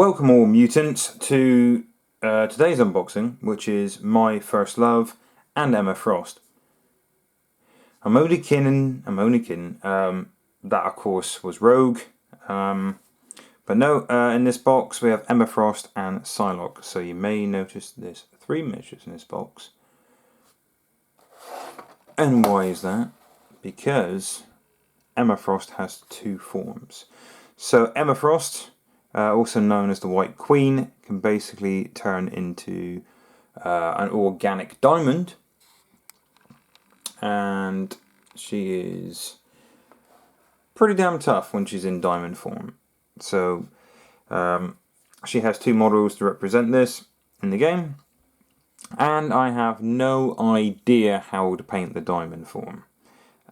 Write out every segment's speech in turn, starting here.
Welcome all mutants to today's unboxing, which is My First Love and Emma Frost. I'm only kidding. That of course was Rogue. But no, in this box we have Emma Frost and Psylocke. So you may notice there's 3 miniatures in this box. And why is that? Because Emma Frost has 2 forms. So Emma Frost, also known as the White Queen, can basically turn into an organic diamond, and she is pretty damn tough when she's in diamond form. So she has 2 models to represent this in the game, and I have no idea how to paint the diamond form.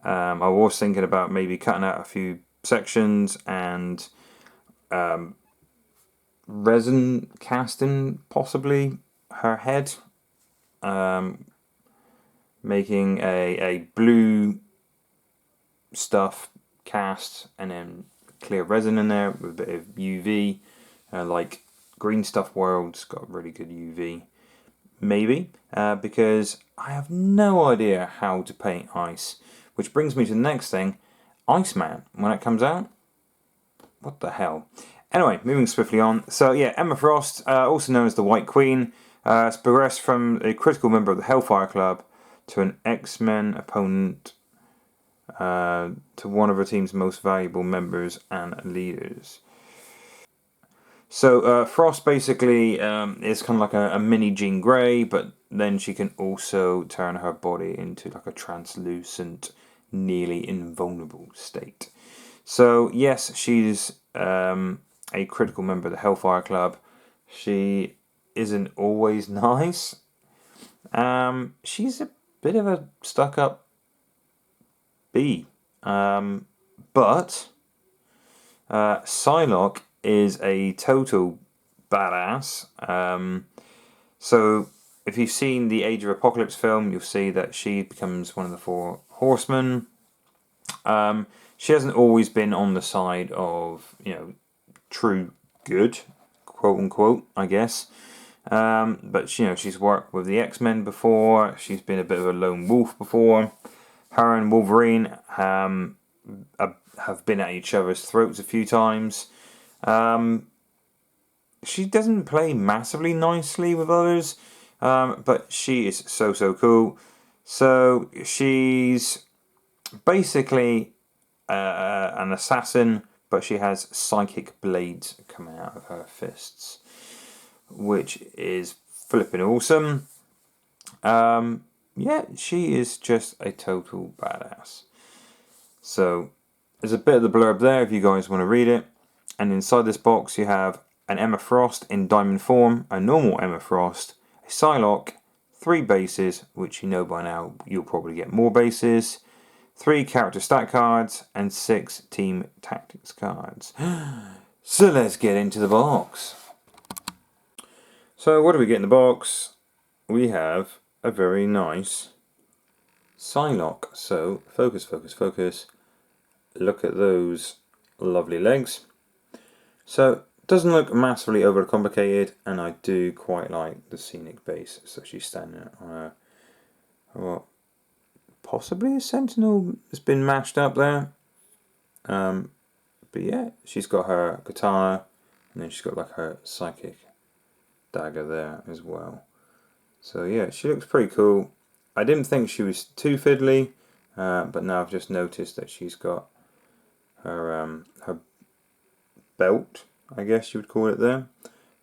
I was thinking about maybe cutting out a few sections and resin casting possibly her head, making a blue stuff cast and then clear resin in there with a bit of UV, like Green Stuff World's got really good UV, maybe, because I have no idea how to paint ice, which brings me to the next thing, Iceman, when it comes out. What the hell? Anyway, moving swiftly on. So yeah, Emma Frost, also known as the White Queen, has progressed from a critical member of the Hellfire Club to an X-Men opponent, to one of her team's most valuable members and leaders. So Frost basically is kind of like a mini Jean Grey, but then she can also turn her body into like a translucent, nearly invulnerable state. So yes, she's a critical member of the Hellfire Club. She isn't always nice. She's a bit of a stuck-up bee. But Psylocke is a total badass. So if you've seen the Age of Apocalypse film, you'll see that she becomes one of the 4 horsemen. She hasn't always been on the side of, true good, quote unquote, I guess. But she's worked with the X-Men before. She's been a bit of a lone wolf before. Her and Wolverine have been at each other's throats a few times. She doesn't play massively nicely with others, but she is so cool. So she's basically an assassin, but she has psychic blades coming out of her fists, which is flipping awesome. Yeah, she is just a total badass. So there's a bit of the blurb there if you guys want to read it. And inside this box you have an Emma Frost in diamond form, a normal Emma Frost, a Psylocke, 3 bases, which you know by now you'll probably get more bases, 3 character stat cards, and 6 team tactics cards. So let's get into the box. So what do we get in the box? We have a very nice Psylocke. So focus. Look at those lovely legs. So it doesn't look massively overcomplicated, and I do quite like the scenic base. So she's standing on well, possibly a sentinel has been mashed up there. But yeah, she's got her katana, and then she's got like her psychic dagger there as well. So yeah, she looks pretty cool. I didn't think she was too fiddly, but now I've just noticed that she's got her belt, I guess you would call it there.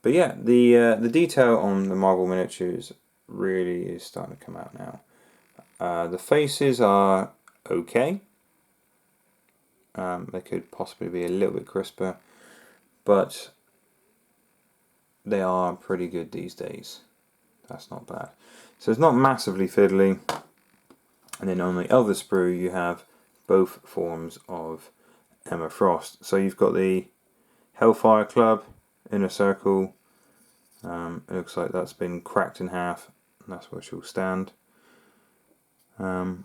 But yeah, the detail on the Marvel miniatures really is starting to come out now. The faces are okay. They could possibly be a little bit crisper, but they are pretty good these days. That's not bad. So it's not massively fiddly. And then on the other sprue you have both forms of Emma Frost. So you've got the Hellfire Club inner circle. It looks like that's been cracked in half, and that's where she'll stand. In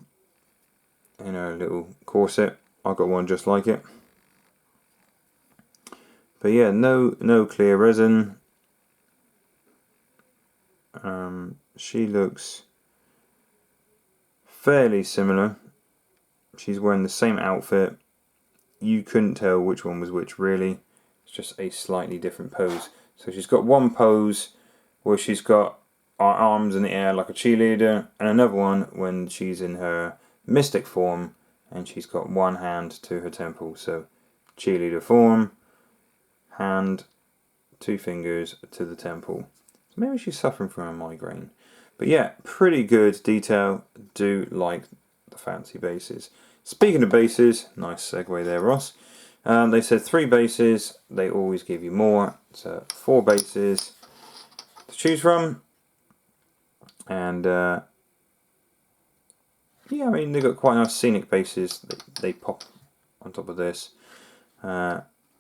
her little corset. I've got one just like it. But yeah, no clear resin. She looks fairly similar. She's wearing the same outfit. You couldn't tell which one was which really. It's just a slightly different pose. So she's got one pose where she's got her arms in the air like a cheerleader, and another one when she's in her mystic form and she's got one hand to her temple. So cheerleader form, hand, two fingers to the temple. Maybe she's suffering from a migraine. But yeah, pretty good detail. Do like the fancy bases. Speaking of bases, nice segue there, Ross. They said 3 bases. They always give you more. So 4 bases to choose from. And yeah, I mean, they've got quite nice scenic bases. They pop on top of this.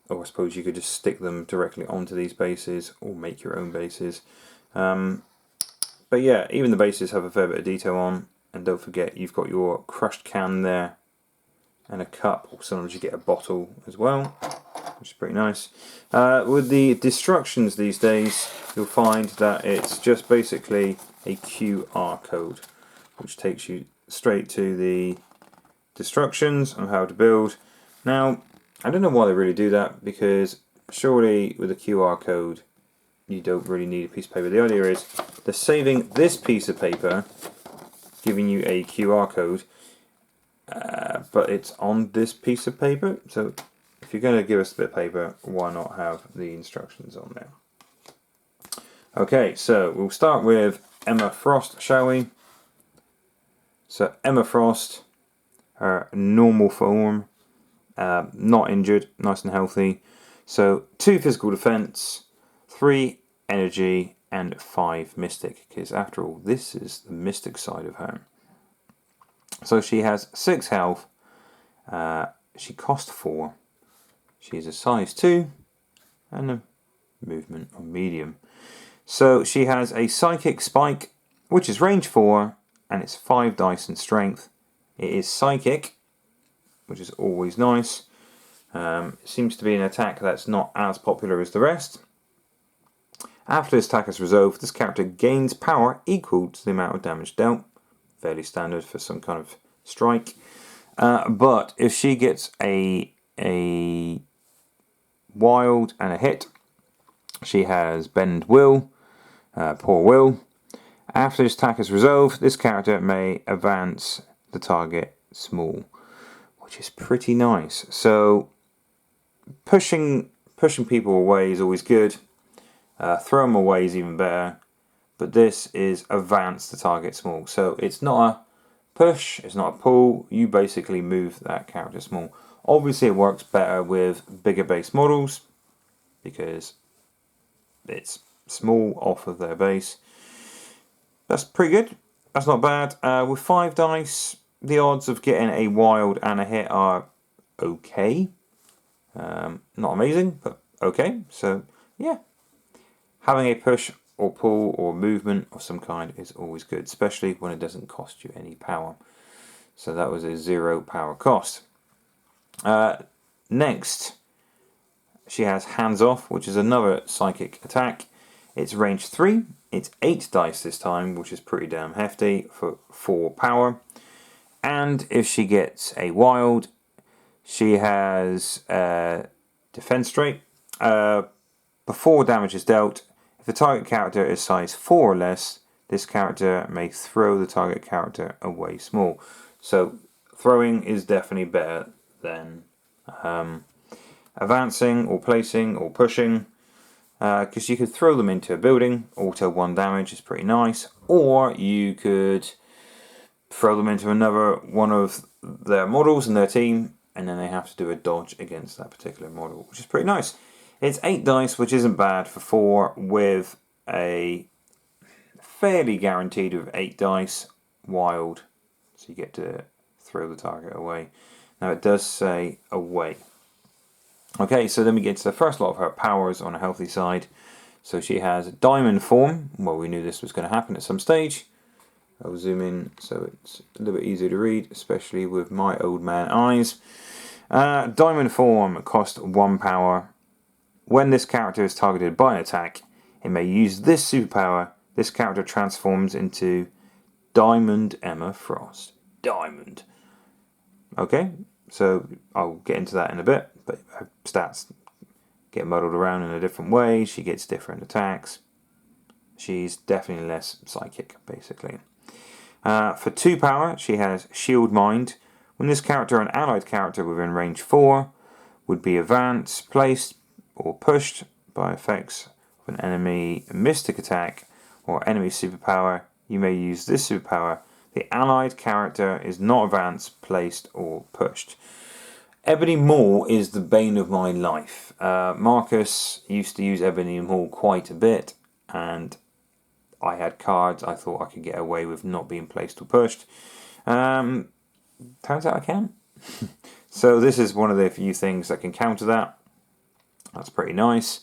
Or I suppose you could just stick them directly onto these bases or make your own bases. But yeah, even the bases have a fair bit of detail on. And don't forget, you've got your crushed can there and a cup, or sometimes you get a bottle as well, which is pretty nice. With the destructions these days, you'll find that it's just basically a QR code, which takes you straight to the destructions and how to build. Now, I don't know why they really do that, because surely with a QR code, you don't really need a piece of paper. The idea is they're saving this piece of paper, giving you a QR code, but it's on this piece of paper. So if you're going to give us a bit of paper, why not have the instructions on there? Okay, so we'll start with Emma Frost, shall we? So Emma Frost, her normal form, not injured, nice and healthy. So 2 physical defense, 3 energy, and 5 mystic, because after all, this is the mystic side of her. So she has 6 health, she cost 4, she's a size 2, and a movement of medium. So she has a psychic spike, which is range 4, and it's 5 dice and strength. It is psychic, which is always nice. It seems to be an attack that's not as popular as the rest. After this attack is resolved, this character gains power equal to the amount of damage dealt. Fairly standard for some kind of strike. But if she gets a wild and a hit, she has bend will, poor will. After this attack is resolved, this character may advance the target small, which is pretty nice. So pushing people away is always good. Throw them away is even better. But this is advance the target small. So it's not a push, it's not a pull. You basically move that character small. Obviously it works better with bigger base models because it's small off of their base. That's pretty good. That's not bad. With 5 dice, the odds of getting a wild and a hit are okay. Not amazing, but okay. So yeah, having a push or pull or movement of some kind is always good, especially when it doesn't cost you any power. So that was a 0 power cost. Next, she has Hands Off, which is another psychic attack. It's range 3. It's 8 dice this time, which is pretty damn hefty for 4 power. And if she gets a wild, she has defense trait. Before damage is dealt, if the target character is size 4 or less, this character may throw the target character away small. So throwing is definitely better than advancing or placing or pushing, because you could throw them into a building, auto 1 damage is pretty nice, or you could throw them into another one of their models in their team, and then they have to do a dodge against that particular model, which is pretty nice. It's 8 dice, which isn't bad for 4, with a fairly guaranteed of 8 dice wild, so you get to throw the target away. Now it does say away. Okay, so then we get to the first lot of her powers on a healthy side. So she has diamond form. Well, we knew this was going to happen at some stage. I'll zoom in so it's a little bit easier to read, especially with my old man eyes. Diamond form cost 1 power. when this character is targeted by an attack, it may use this superpower. This character transforms into Diamond Emma Frost. Diamond. Okay, so I'll get into that in a bit, but her stats get muddled around in a different way. She gets different attacks. She's definitely less psychic, basically. For 2 power, she has Shield Mind. When this character or an allied character within range 4 would be advanced, placed, or pushed by effects of an enemy mystic attack or enemy superpower, you may use this superpower. The allied character is not advanced, placed, or pushed. Ebony Maw is the bane of my life. Marcus used to use Ebony Maw quite a bit, and I had cards I thought I could get away with not being placed or pushed. Turns out I can. So this is one of the few things that can counter that. That's pretty nice.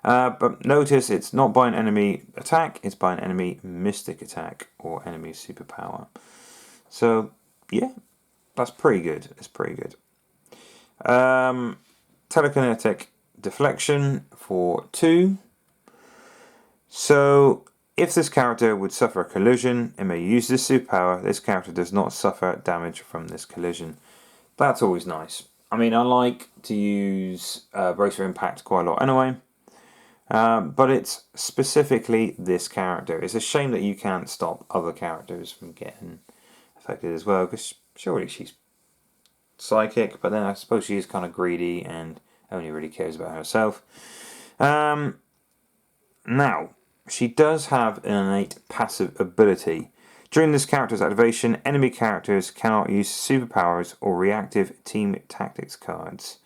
But notice it's not by an enemy attack, it's by an enemy mystic attack or enemy superpower. So, yeah, that's pretty good. It's pretty good. Telekinetic deflection for 2. So, if this character would suffer a collision, it may use this superpower. This character does not suffer damage from this collision. That's always nice. I mean, I like to use Brace for Impact quite a lot anyway. But it's specifically this character. It's a shame that you can't stop other characters from getting affected as well, because surely she's psychic, but then I suppose she is kind of greedy and only really cares about herself. Now, she does have an innate passive ability. During this character's activation, enemy characters cannot use superpowers or reactive team tactics cards,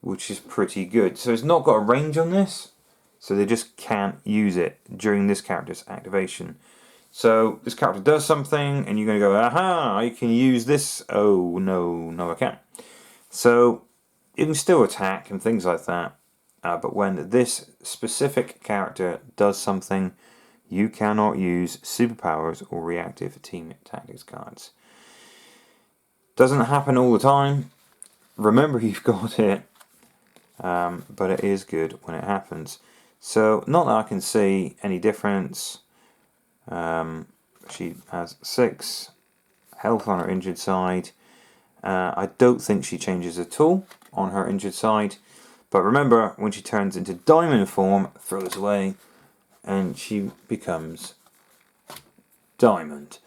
which is pretty good. So it's not got a range on this, so they just can't use it during this character's activation. So this character does something, and you're going to go, aha, I can use this. Oh, no, I can't. So you can still attack and things like that, but when this specific character does something, you cannot use superpowers or reactive team tactics cards. Doesn't happen all the time. Remember, you've got it. But it is good when it happens. So, not that I can see any difference. She has 6 health on her injured side. I don't think she changes at all on her injured side. But remember, when she turns into diamond form, throw this away, and she becomes diamond.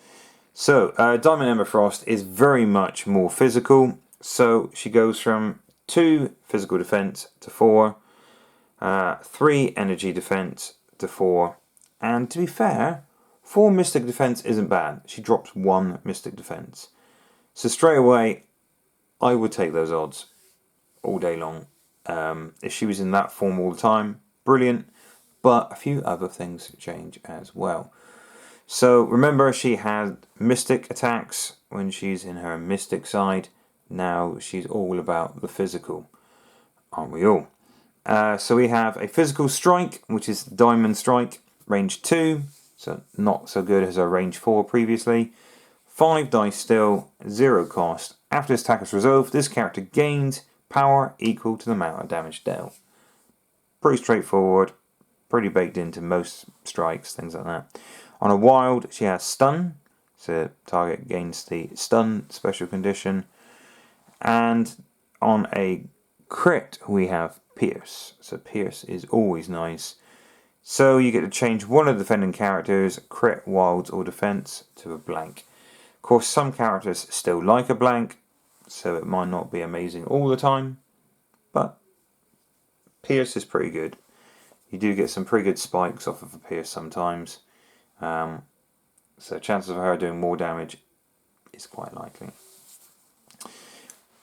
So, Diamond Emma Frost is very much more physical. So, she goes from 2 physical defense to 4, 3 energy defense to 4, and to be fair, 4 mystic defense isn't bad. She drops 1 mystic defense. So straight away, I would take those odds all day long. If she was in that form all the time, brilliant. But a few other things change as well. So remember, she had mystic attacks when she's in her mystic side. Now she's all about the physical, aren't we all? So we have a physical strike, which is Diamond Strike, range 2, so not so good as our range 4 previously. 5 dice still, 0 cost. After this attack is resolved, this character gains power equal to the amount of damage dealt. Pretty straightforward, pretty baked into most strikes, things like that. On a wild, she has stun, so target gains the stun special condition. And on a crit, we have Pierce. So Pierce is always nice. So you get to change one of the defending characters, crit, wilds, or defense, to a blank. Of course, some characters still like a blank, so it might not be amazing all the time, but Pierce is pretty good. You do get some pretty good spikes off of a Pierce sometimes. So chances of her doing more damage is quite likely.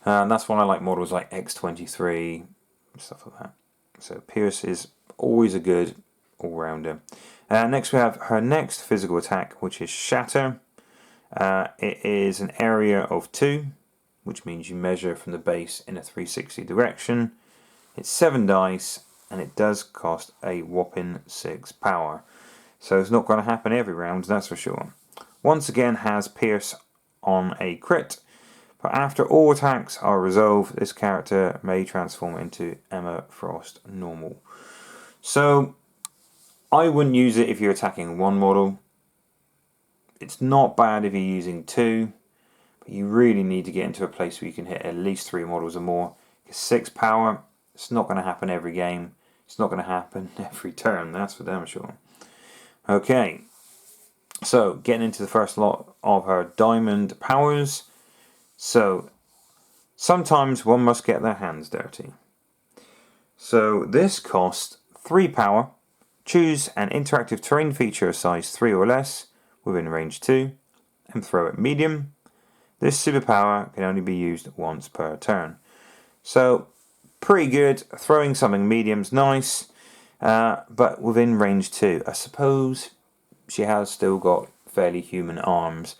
And that's why I like models like X23, stuff like that. So Pierce is always a good all-rounder. Next we have her next physical attack, which is Shatter. It is an area of 2, which means you measure from the base in a 360 direction. It's 7 dice, and it does cost a whopping 6 power. So it's not going to happen every round, that's for sure. Once again has Pierce on a crit. But after all attacks are resolved, this character may transform into Emma Frost normal. So I wouldn't use it if you're attacking one model. It's not bad if you're using two, but you really need to get into a place where you can hit at least 3 models or more. 6 power, it's not going to happen every game. It's not going to happen every turn, that's for damn sure. Okay, so getting into the first lot of her diamond powers. So sometimes one must get their hands dirty. So this costs 3 power. Choose an interactive terrain feature size 3 or less within range 2 and throw it medium. This superpower can only be used once per turn. So pretty good. Throwing something medium's nice, but within range 2. I suppose she has still got fairly human arms.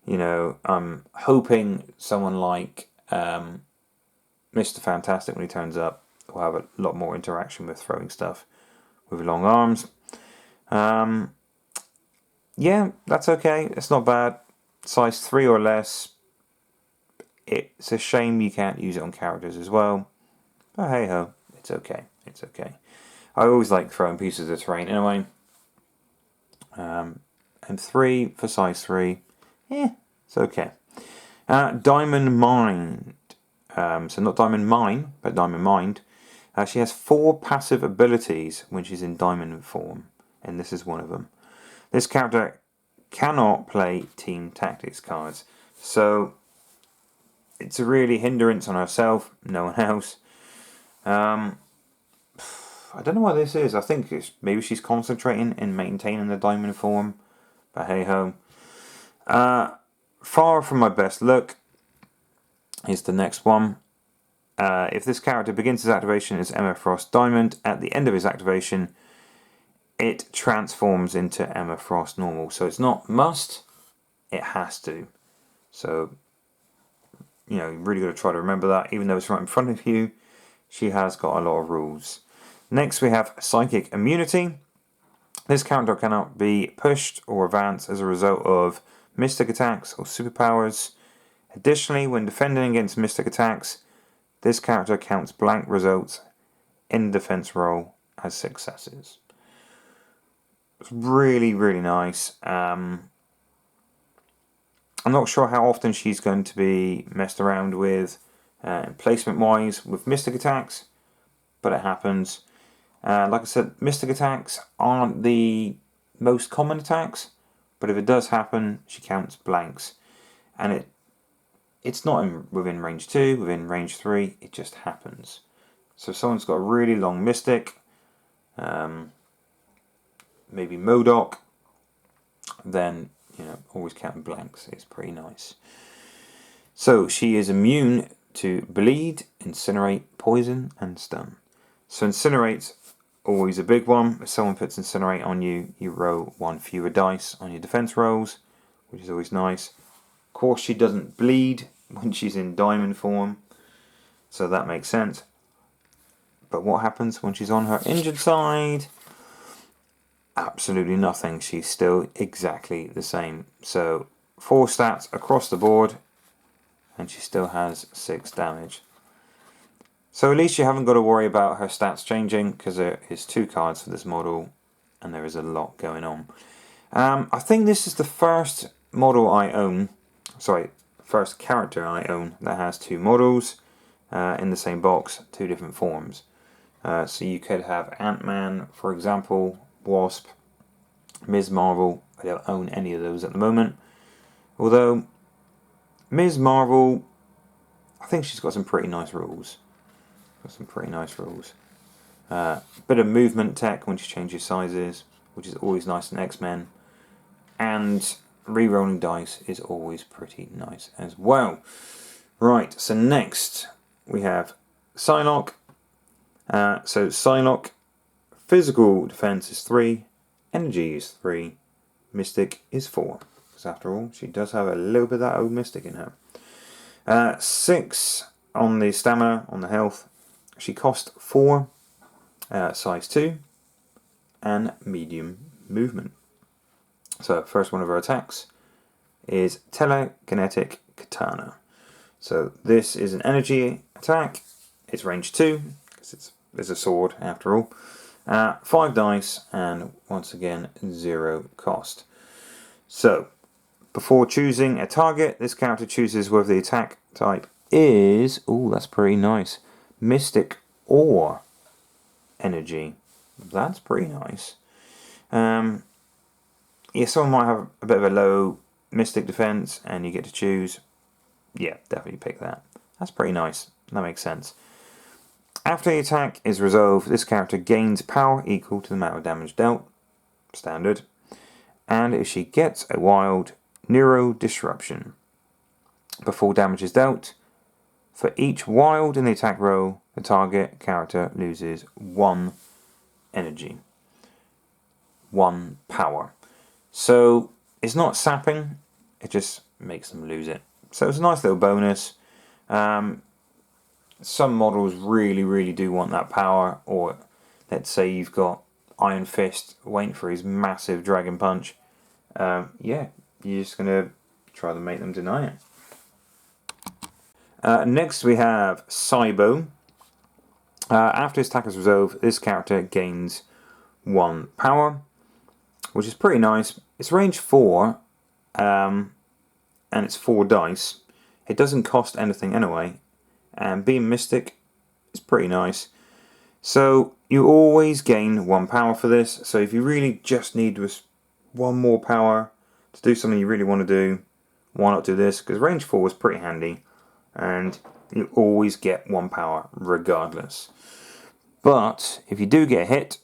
You know, I'm hoping someone like Mr. Fantastic, when he turns up, will have a lot more interaction with throwing stuff with long arms. Yeah, that's okay. It's not bad. Size 3 or less. It's a shame you can't use it on characters as well. But hey ho, it's okay. It's okay. I always like throwing pieces of terrain anyway. And 3 for size 3. It's okay. Diamond Mind. So not Diamond Mine, but Diamond Mind. She has 4 passive abilities when she's in diamond form, and this is one of them. This character cannot play team tactics cards, so it's a really hindrance on herself, no one else. I don't know what this is. I think maybe she's concentrating in maintaining the diamond form, but hey ho. Far from my best look. Here's the next one. If this character begins his activation as Emma Frost Diamond, at the end of his activation, it transforms into Emma Frost Normal. So it's not must, it has to. So, you know, you really got to try to remember that. Even though it's right in front of you, she has got a lot of rules. Next we have Psychic Immunity. This character cannot be pushed or advanced as a result of mystic attacks or superpowers. Additionally, when defending against mystic attacks, this character counts blank results in the defense roll as successes. It's really, really nice. I'm not sure how often she's going to be messed around with placement-wise with mystic attacks, but it happens. Like I said, mystic attacks aren't the most common attacks, but if it does happen, she counts blanks. And it's not within range 2, within range 3, it just happens. So if someone's got a really long mystic, maybe Modoc, then, you know, always counting blanks is pretty nice. So she is immune to bleed, incinerate, poison, and stun. So incinerate's always a big one. If someone puts incinerate on you, you roll 1 fewer dice on your defense rolls, which is always nice. Of course, she doesn't bleed when she's in diamond form, so that makes sense. But what happens when she's on her injured side? Absolutely nothing. She's still exactly the same. So 4 stats across the board, and she still has 6 damage. So at least you haven't got to worry about her stats changing, because there is 2 cards for this model, and there is a lot going on. I think this is the first model I own, first character I own that has 2 models in the same box, 2 different forms. So you could have Ant-Man, for example, Wasp, Ms. Marvel. I don't own any of those at the moment. Although, Ms. Marvel, I think she's got some pretty nice rules. Bit of movement tech when she changes sizes, which is always nice in X-Men. And re-rolling dice is always pretty nice as well. Right, so next we have Psylocke. So Psylocke, physical defense is 3, energy is 3, mystic is 4. Because after all, she does have a little bit of that old mystic in her. 6 on the stamina, on the health. She costs 4, size 2, and medium movement. So first one of her attacks is Telekinetic Katana. So this is an energy attack. It's range 2, because it's a sword after all. 5 dice, and once again 0 cost. So, before choosing a target, this character chooses whether the attack type is, ooh, that's pretty nice, Mystic or Energy. That's pretty nice. Yeah, someone might have a bit of a low Mystic defense, and you get to choose. Yeah, definitely pick that. That's pretty nice. That makes sense. After the attack is resolved, this character gains power equal to the amount of damage dealt. Standard. And if she gets a wild, Neuro Disruption. Before damage is dealt, for each wild in the attack roll, the target character loses 1 energy. 1 power. So, it's not sapping, it just makes them lose it. So it's a nice little bonus. Some models really do want that power, or let's say you've got Iron Fist waiting for his massive Dragon Punch. Yeah, you're just going to try to make them deny it. Next we have Cybo. After his attack is resolved, this character gains 1 power, which is pretty nice. It's range 4, and it's 4 dice. It doesn't cost anything anyway, and being Mystic is pretty nice. So you always gain 1 power for this, so if you really just need 1 more power to do something you really want to do, why not do this? Because range 4 is pretty handy, and you always get 1 power regardless. But if you do get hit,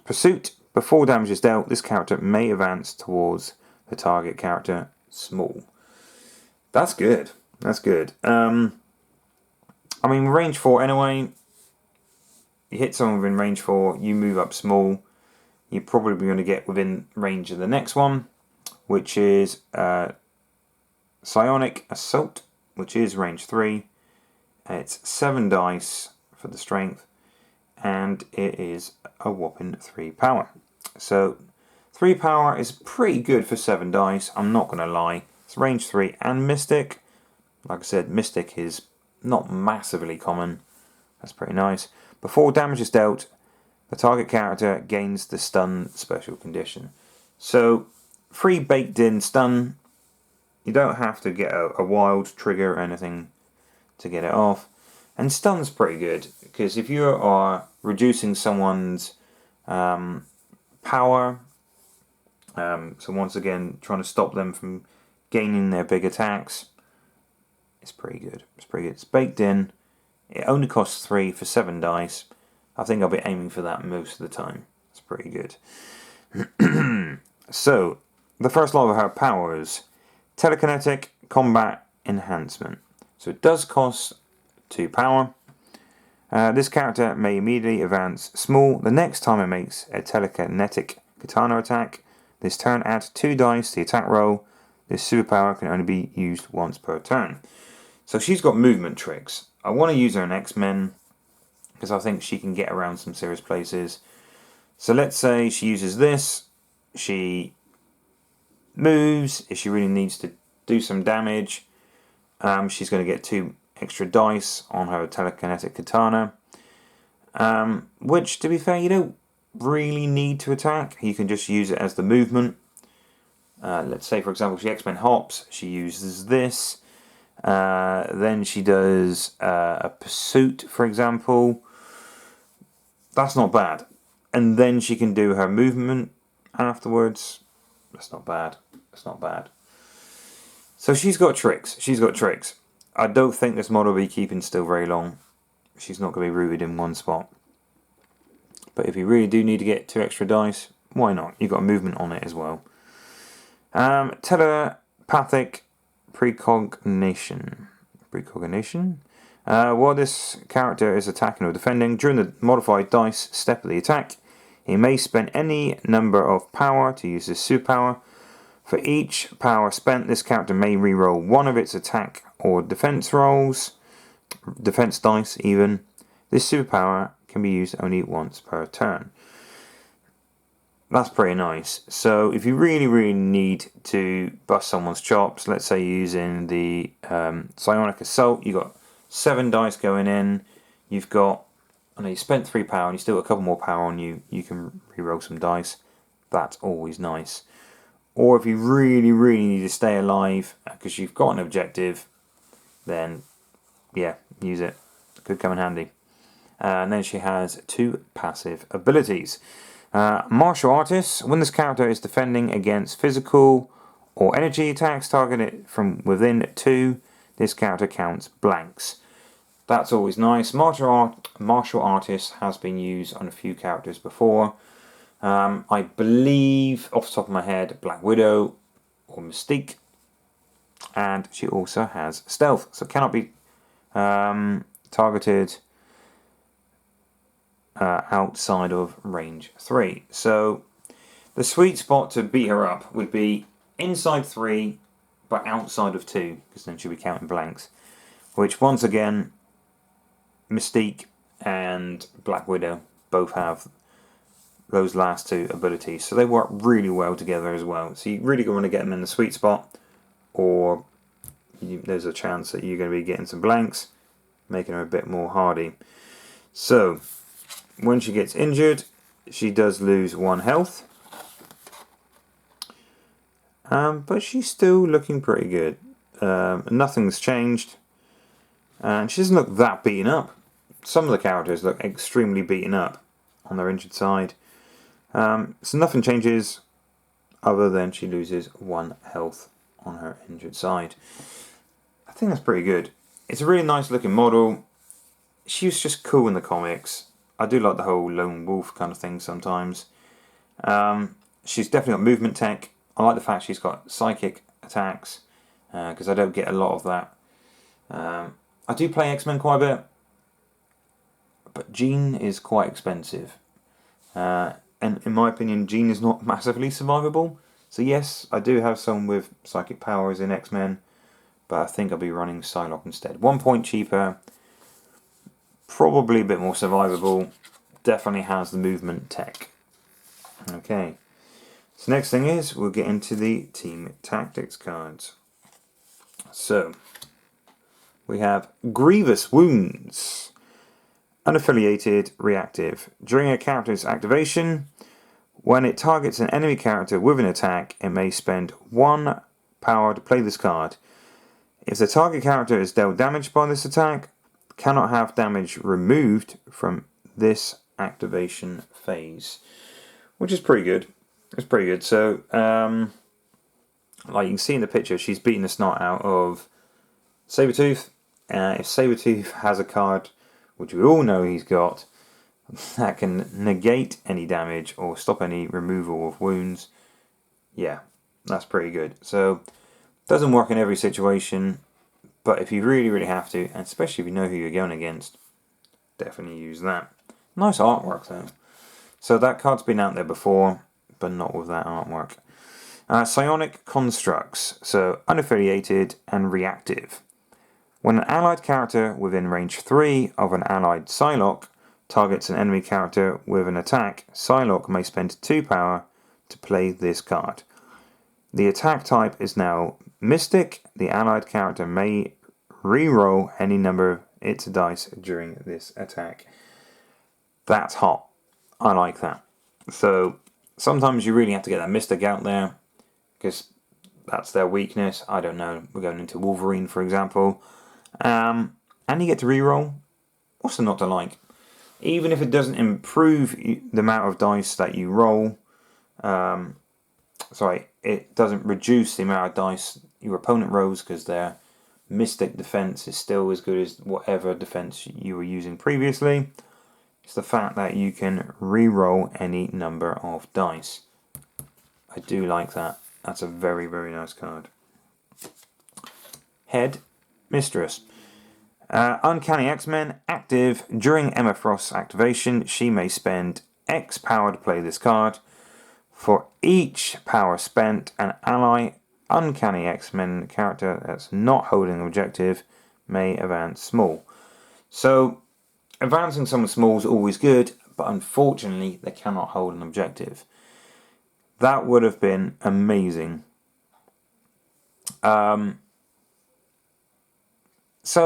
Pursuit, before damage is dealt, this character may advance towards the target character small. That's good. That's good. I mean, range 4 anyway. You hit someone within range 4, you move up small. You're probably going to get within range of the next one, which is Psionic Assault, which is range 3. It's 7 dice for the strength, and it is a whopping 3 power. So 3 power is pretty good for 7 dice, I'm not going to lie. It's range 3 and Mystic. Like I said, Mystic is not massively common. That's pretty nice. Before damage is dealt, the target character gains the stun special condition. So, 3 baked in stun. You don't have to get a wild trigger or anything to get it off. And stun's pretty good, because if you are reducing someone's power, so once again trying to stop them from gaining their big attacks, it's pretty good. It's pretty good. It's baked in. It only costs 3 for 7 dice. I think I'll be aiming for that most of the time. It's pretty good. So, the first lot of her powers. Telekinetic Combat Enhancement. So it does cost 2 power. This character may immediately advance small the next time it makes a telekinetic katana attack. This turn adds 2 dice to the attack roll. This superpower can only be used once per turn. So she's got movement tricks. I want to use her in X-Men because I think she can get around some serious places. So let's say she uses this. She moves. If she really needs to do some damage, she's going to get 2 extra dice on her telekinetic katana. Which, to be fair, you don't really need to attack. You can just use it as the movement. Let's say, for example, she X-Men hops. She uses this. Then she does a pursuit, for example. That's not bad. And then she can do her movement afterwards. That's not bad. That's not bad. So she's got tricks. She's got tricks. I don't think this model will be keeping still very long. She's not going to be rooted in one spot. But if you really do need to get 2 extra dice, why not? You've got movement on it as well. Telepathic Precognition. While this character is attacking or defending, during the modified dice step of the attack, he may spend any number of power to use his superpower. For each power spent, this character may reroll one of its attack or defense rolls, defense dice even. This superpower can be used only once per turn. that's pretty nice. So if you really need to bust someone's chops, let's say you're using the Psionic Assault, you've got 7 dice going in, you've got, I know you spent 3 power and you still got a couple more power on you, you can reroll some dice. That's always nice. Or if you really need to stay alive because you've got an objective, then yeah, use it. Could come in handy. And then she has 2 passive abilities. Martial Artist. When this character is defending against physical or energy attacks targeted from within 2, this character counts blanks. That's always nice. Martial Artist has been used on a few characters before. I believe, off the top of my head, Black Widow or Mystique. And she also has Stealth, so cannot be targeted outside of range 3. So the sweet spot to beat her up would be inside 3 but outside of 2, because then she'll be counting blanks, which once again Mystique and Black Widow both have those last 2 abilities, so they work really well together as well. So you really want to get them in the sweet spot, or there's a chance that you're going to be getting some blanks, making her a bit more hardy. So when she gets injured, she does lose 1 health. But she's still looking pretty good. Nothing's changed. And she doesn't look that beaten up. Some of the characters look extremely beaten up on their injured side. So nothing changes other than she loses 1 health on her injured side. I think that's pretty good. It's a really nice looking model. She was just cool in the comics. I do like the whole lone wolf kind of thing sometimes. She's definitely got movement tech. I like the fact she's got psychic attacks, because I don't get a lot of that. I do play X-Men quite a bit, but Jean is quite expensive. And in my opinion, Jean is not massively survivable. So yes, I do have someone with psychic powers in X-Men, but I think I'll be running Psylocke instead. 1 point cheaper, probably a bit more survivable, definitely has the movement tech. Okay, so next thing is we'll get into the team tactics cards. So we have Grievous Wounds. Unaffiliated, reactive. During a character's activation, when it targets an enemy character with an attack, it may spend 1 power to play this card. If the target character is dealt damage by this attack, cannot have damage removed from this activation phase, which is pretty good. It's pretty good. So, like you can see in the picture, she's beating the snot out of Sabretooth. If Sabretooth has a card, which we all know he's got, that can negate any damage or stop any removal of wounds, yeah, that's pretty good. So, doesn't work in every situation, but if you really have to, and especially if you know who you're going against, definitely use that. Nice artwork though. So that card's been out there before, but not with that artwork. Psionic Constructs, so unaffiliated and reactive. When an allied character within range 3 of an allied Psylocke targets an enemy character with an attack, Psylocke may spend 2 power to play this card. The attack type is now Mystic. The allied character may re-roll any number of its dice during this attack. That's hot. I like that. So sometimes you really have to get that Mystic out there, because that's their weakness. I don't know. We're going into Wolverine, for example. And you get to re-roll. What's there not to like? Even if it doesn't improve the amount of dice that you roll, it doesn't reduce the amount of dice your opponent rolls, because their Mystic defense is still as good as whatever defense you were using previously. It's the fact that you can re-roll any number of dice. I do like that. That's a very nice card. Head Mistress. Uncanny X-Men, active. During Emma Frost's activation, she may spend X power to play this card. For each power spent, an ally Uncanny X-Men character that's not holding an objective may advance small. So, advancing someone small is always good, but unfortunately they cannot hold an objective. That would have been amazing. So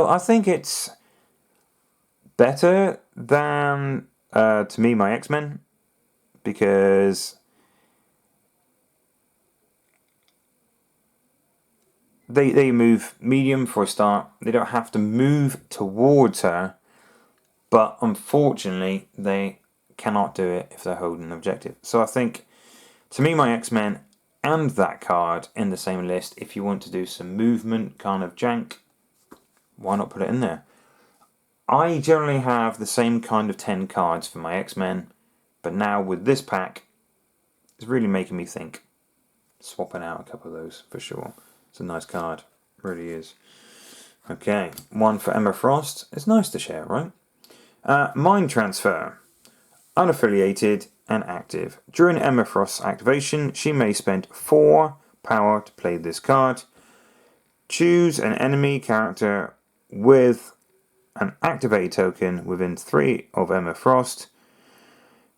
I think it's better than, to me, my X-Men, because they move medium for a start. They don't have to move towards her, but unfortunately they cannot do it if they're holding an objective. So I think, to me, my X-Men and that card in the same list, if you want to do some movement kind of jank, why not put it in there? I generally have the same kind of 10 cards for my X-Men, but now with this pack, it's really making me think. Swapping out a couple of those for sure. It's a nice card, it really is. Okay, one for Emma Frost. It's nice to share, right? Mind Transfer. Unaffiliated and active. During Emma Frost's activation, she may spend 4 power to play this card. Choose an enemy character with an activate token within 3 of Emma Frost.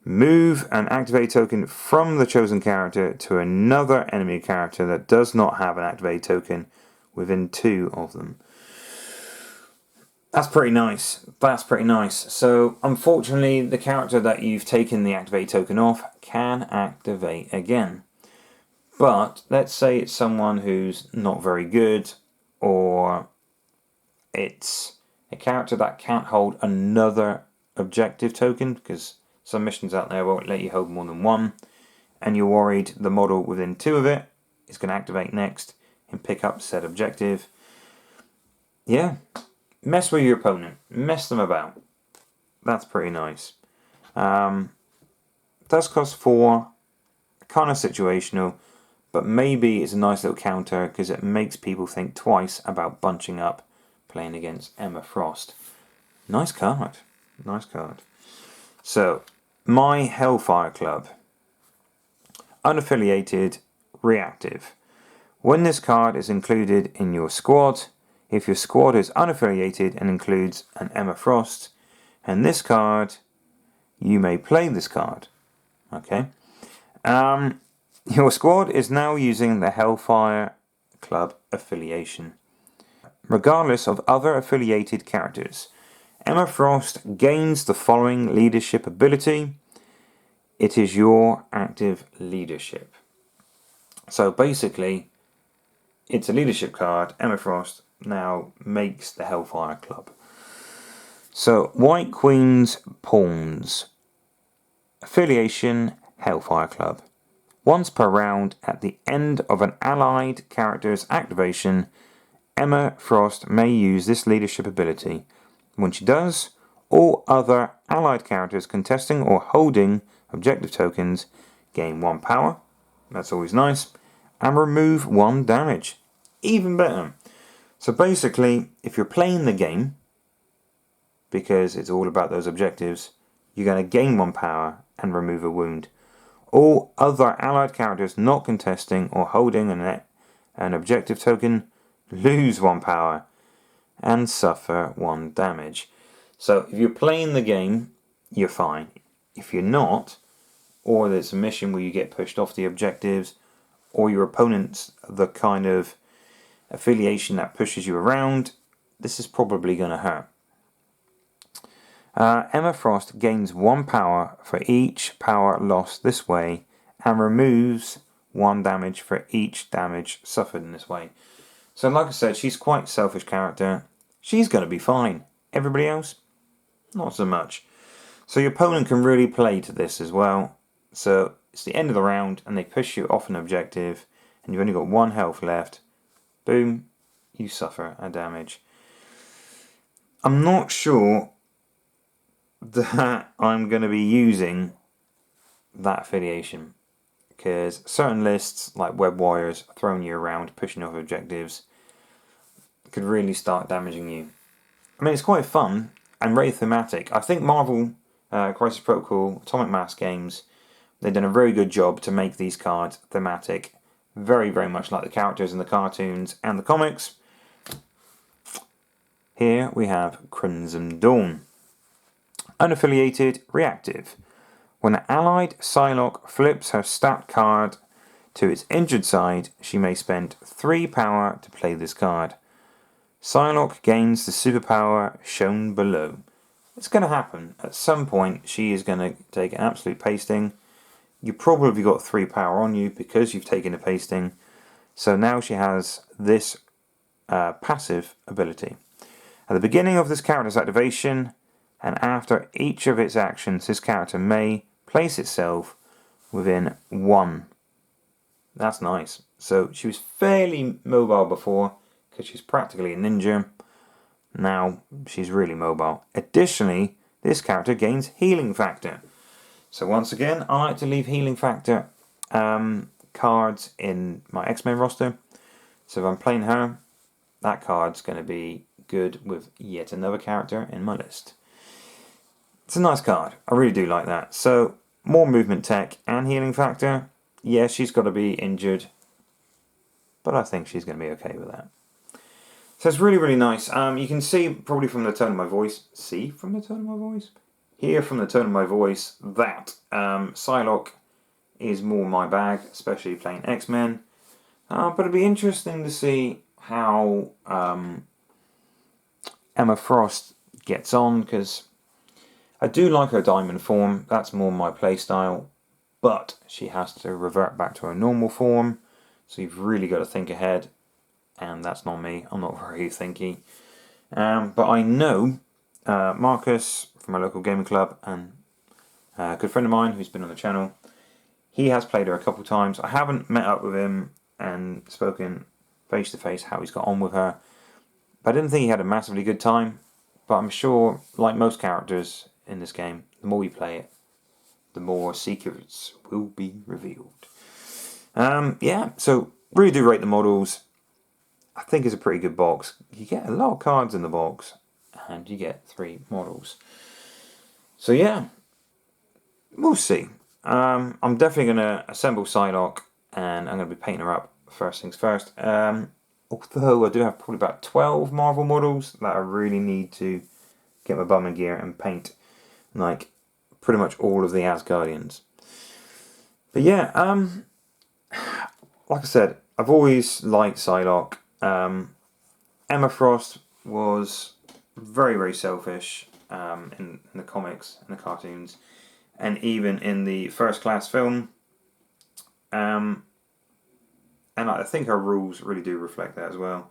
Move an activate token from the chosen character to another enemy character that does not have an activate token within 2 of them. That's pretty nice. That's pretty nice. So, unfortunately, the character that you've taken the activate token off can activate again. But let's say it's someone who's not very good, or it's a character that can't hold another objective token, because some missions out there won't let you hold more than one, and you're worried the model within 2 of it is going to activate next and pick up said objective. Yeah. Mess with your opponent. Mess them about. That's pretty nice. Does cost 4. Kind of situational. But maybe it's a nice little counter because it makes people think twice about bunching up playing against Emma Frost. Nice card. Nice card. So, my Hellfire Club. Unaffiliated. Reactive. When this card is included in your squad, if your squad is unaffiliated and includes an Emma Frost, and this card, you may play this card. Okay. Your squad is now using the Hellfire Club affiliation. Regardless of other affiliated characters, Emma Frost gains the following leadership ability. It is your active leadership. So basically, it's a leadership card. Emma Frost now makes the Hellfire Club. So, White Queen's Pawns. Affiliation, Hellfire Club. Once per round, at the end of an allied character's activation, Emma Frost may use this leadership ability. When she does, all other allied characters contesting or holding objective tokens gain 1 power. That's always nice. And remove 1 damage. Even better. So basically, if you're playing the game, because it's all about those objectives, you're going to gain 1 power and remove a wound. All other allied characters not contesting or holding an objective token lose 1 power and suffer 1 damage. So if you're playing the game, you're fine. If you're not, or there's a mission where you get pushed off the objectives, or your opponent's the kind of affiliation that pushes you around, this is probably going to hurt. Emma Frost gains 1 power for each power lost this way and removes 1 damage for each damage suffered in this way. So like I said, she's quite a selfish character. She's going to be fine. Everybody else, not so much. So your opponent can really play to this as well. So it's the end of the round and they push you off an objective and you've only got 1 health left. Boom, you suffer a damage. I'm not sure that I'm going to be using that affiliation, because certain lists like Web Wires throwing you around, pushing off objectives, could really start damaging you. I mean, it's quite fun and very thematic. I think Marvel Crisis Protocol, Atomic Mass games, they've done a very good job to make these cards thematic, very, very much like the characters in the cartoons and the comics. Here we have Crimson Dawn. Unaffiliated, reactive. When an allied Psylocke flips her stat card To its injured side, she may spend 3 power to play this card. Psylocke gains the superpower shown below. It's going to happen. At some point, she is going to take an absolute pasting. You probably got 3 power on you because you've taken a pasting. So now she has this passive ability. At the beginning of this character's activation, and after each of its actions, this character may place itself within 1. That's nice. So she was fairly mobile before, because she's practically a ninja. Now she's really mobile. Additionally, this character gains healing factor. So once again, I like to leave healing factor cards in my X-Men roster. So if I'm playing her, that card's going to be good with yet another character in my list. It's a nice card. I really do like that. So more movement tech and healing factor. Yeah, she's got to be injured, but I think she's going to be okay with that. So it's really, really nice. You can see probably from the tone of my voice. See from the tone of my voice? Hear from the tone of my voice that Psylocke is more my bag, especially playing X-Men. But it'd be interesting to see how Emma Frost gets on, because I do like her diamond form. That's more my playstyle. But she has to revert back to her normal form. So you've really got to think ahead. And that's not me. I'm not very thinky. But I know Marcus from my local gaming club and a good friend of mine who's been on the channel. He has played her a couple times. I haven't met up with him and spoken face to face how he's got on with her. But I didn't think he had a massively good time. But I'm sure, like most characters in this game, the more you play it, the more secrets will be revealed. Yeah, so really do rate the models. I think it's a pretty good box. You get a lot of cards in the box, and you get 3 models. So yeah, we'll see. I'm definitely going to assemble Psylocke, and I'm going to be painting her up first things first. Although I do have probably about 12 Marvel models that I really need to get my bum in gear and paint, like pretty much all of the Asgardians. But yeah, like I said, I've always liked Psylocke. Emma Frost was very, very selfish in the comics and the cartoons, and even in the First Class film. And I think her rules really do reflect that as well.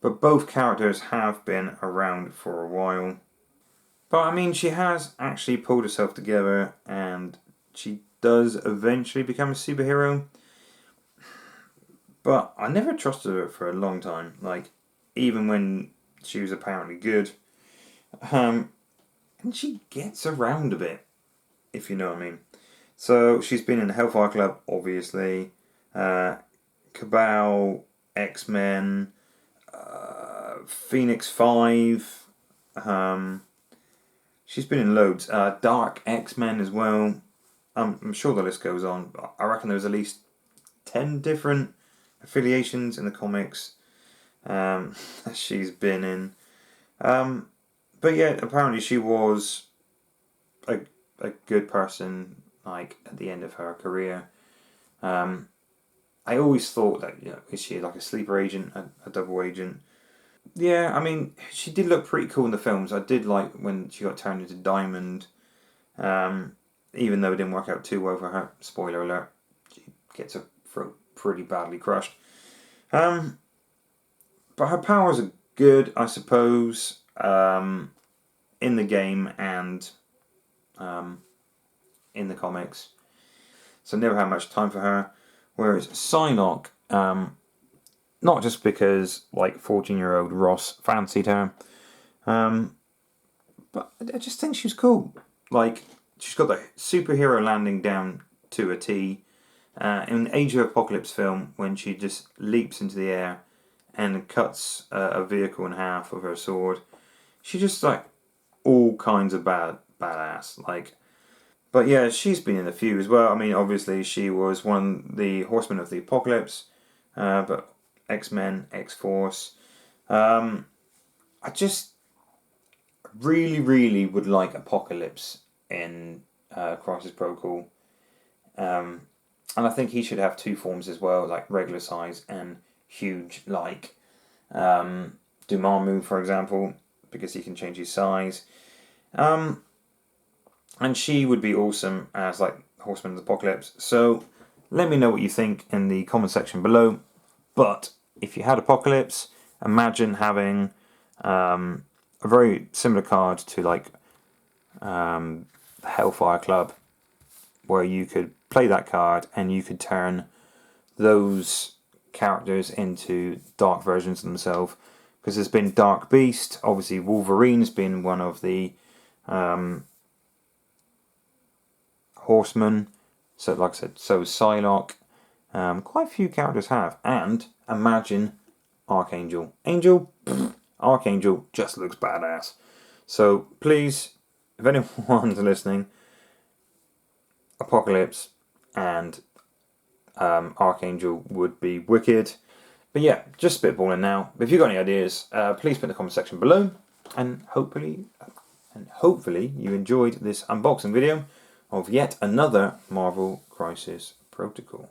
But both characters have been around for a while. But I mean, she has actually pulled herself together, and she does eventually become a superhero. But I never trusted her for a long time. Like, even when she was apparently good. And she gets around a bit, if you know what I mean. So she's been in the Hellfire Club, obviously. Cabal, X-Men, Phoenix 5. She's been in loads. Dark X-Men as well. I'm sure the list goes on. I reckon there's at least 10 different affiliations in the comics that she's been in. But yeah, apparently she was a good person, like, at the end of her career. I always thought that, is she like a sleeper agent, a double agent? Yeah, I mean, she did look pretty cool in the films. I did like when she got turned into Diamond, even though it didn't work out too well for her. Spoiler alert, she gets her throat pretty badly crushed. But her powers are good, I suppose, in the game and in the comics. So never had much time for her. Whereas Psylocke, not just because like 14-year-old Ross fancied her, but I just think she's cool. Like, she's got the superhero landing down to a T. In the Age of Apocalypse film, when she just leaps into the air and cuts a vehicle in half with her sword, she's just like all kinds of badass. Like, but yeah, she's been in a few as well. I mean, obviously she was one of the Horsemen of the Apocalypse, but X-Men, X-Force. I just really, really would like Apocalypse in Crisis Protocol. And I think he should have 2 forms as well, like regular size and huge, like Dormammu, for example, because he can change his size. And she would be awesome as like Horseman of the Apocalypse. So let me know what you think in the comment section below. But if you had Apocalypse, imagine having a very similar card to like Hellfire Club, where you could play that card and you could turn those characters into dark versions of themselves. Because there's been Dark Beast, obviously Wolverine's been one of the Horsemen. So, like I said, so Psylocke. Quite a few characters have. And imagine Archangel. Archangel just looks badass. So please, if anyone's listening, Apocalypse and Archangel would be wicked. But yeah, just spitballing now. If you've got any ideas, please put in the comment section below. And hopefully you enjoyed this unboxing video of yet another Marvel Crisis Protocol.